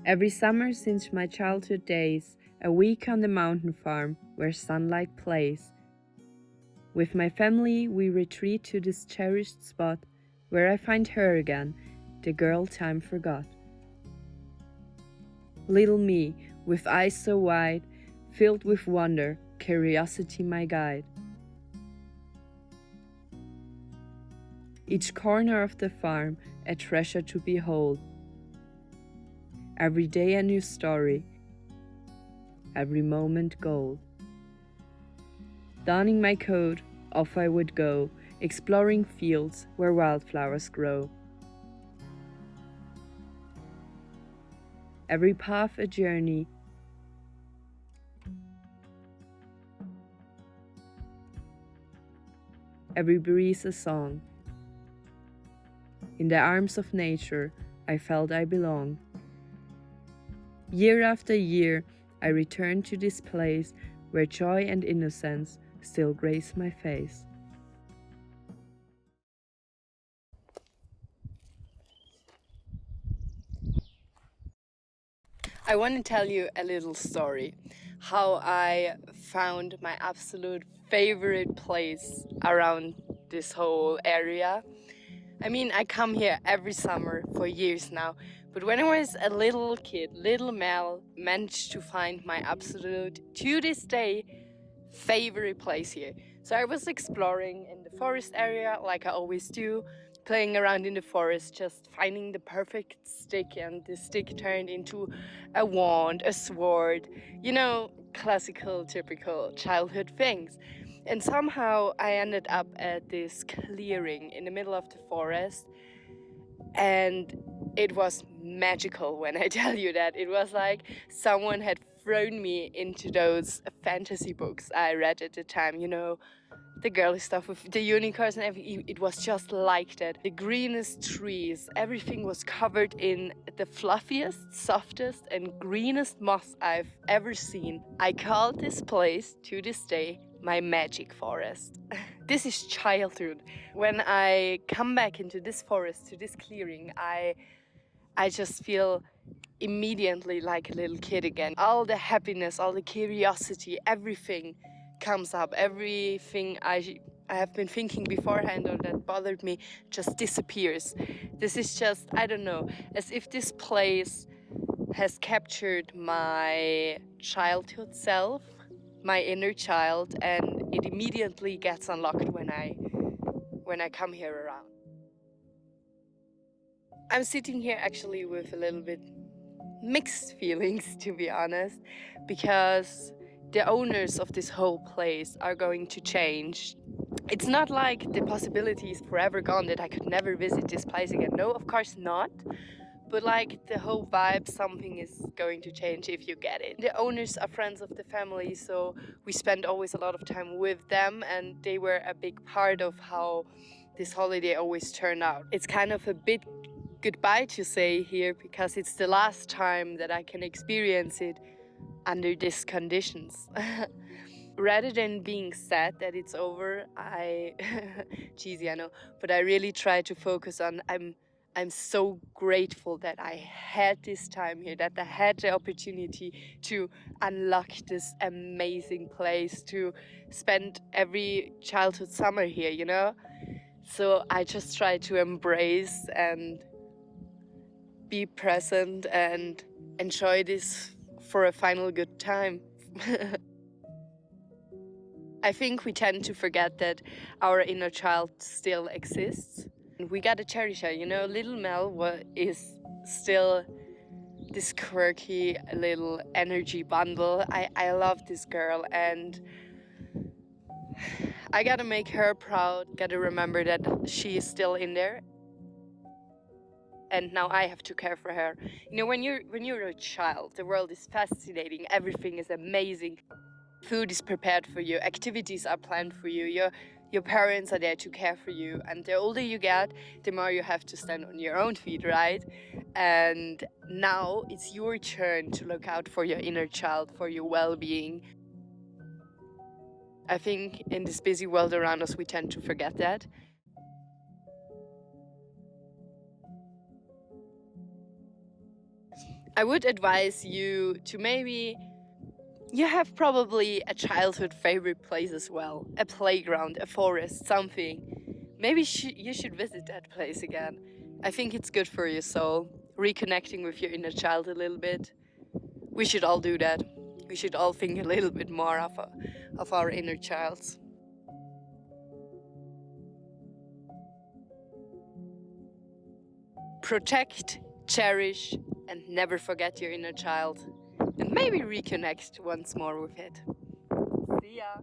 Every summer since my childhood days, a week on the mountain farm where sunlight plays. With my family, we retreat to this cherished spot where I find her again, the girl time forgot. Little me, with eyes so wide, filled with wonder, curiosity my guide. Each corner of the farm, a treasure to behold. Every day a new story, every moment gold. Donning my coat, off I would go, exploring fields where wildflowers grow. Every path a journey, every breeze a song. In the arms of nature, I felt I belonged. Year after year, I returned to this place where joy and innocence still grace my face. I want to tell you a little story, how I found my absolute favorite place around this whole area. I mean, I come here every summer for years now, but when I was a little kid, little Mel managed to find my absolute, to this day, favorite place here. So I was exploring in the forest area like I always do, playing around in the forest, just finding the perfect stick, and the stick turned into a wand, a sword, classical, typical childhood things. And somehow I ended up at this clearing in the middle of the forest, and it was magical when I tell you that. It was like someone had thrown me into those fantasy books I read at the time, the girly stuff with the unicorns and everything. It was just like that. The greenest trees, everything was covered in the fluffiest, softest and greenest moss I've ever seen. I called this place, to this day, my magic forest. This is childhood. When I come back into this forest, to this clearing, I just feel immediately like a little kid again. All the happiness, all the curiosity, everything comes up. Everything I have been thinking beforehand or that bothered me just disappears. This is just, I don't know, as if this place has captured my childhood self, my inner child, and it immediately gets unlocked when I come here around. I'm sitting here actually with a little bit mixed feelings, to be honest, because the owners of this whole place are going to change. It's not like the possibility is forever gone, that I could never visit this place again. No, of course not. But like the whole vibe, something is going to change if you get it. The owners are friends of the family, so we spend always a lot of time with them, and they were a big part of how this holiday always turned out. It's kind of a bit goodbye to say here, because it's the last time that I can experience it under these conditions. Rather than being sad that it's over, cheesy I know, but I really try to focus on I'm so grateful that I had this time here, that I had the opportunity to unlock this amazing place, to spend every childhood summer here, So I just try to embrace and be present and enjoy this for a final good time. I think we tend to forget that our inner child still exists. We gotta cherish her, Little Mel is still this quirky little energy bundle. I love this girl, and I gotta make her proud, gotta remember that she is still in there. And now I have to care for her. When you're a child, the world is fascinating, everything is amazing. Food is prepared for you, activities are planned for you, your parents are there to care for you, and the older you get, the more you have to stand on your own feet, right? And now it's your turn to look out for your inner child, for your well-being. I think in this busy world around us, we tend to forget that. I would advise you to maybe, you have probably a childhood favorite place as well, a playground, a forest, something. Maybe you should visit that place again. I think it's good for your soul, reconnecting with your inner child a little bit. We should all do that. We should all think a little bit more of our inner childs. Protect, cherish, and never forget your inner child. And maybe reconnect once more with it. See ya!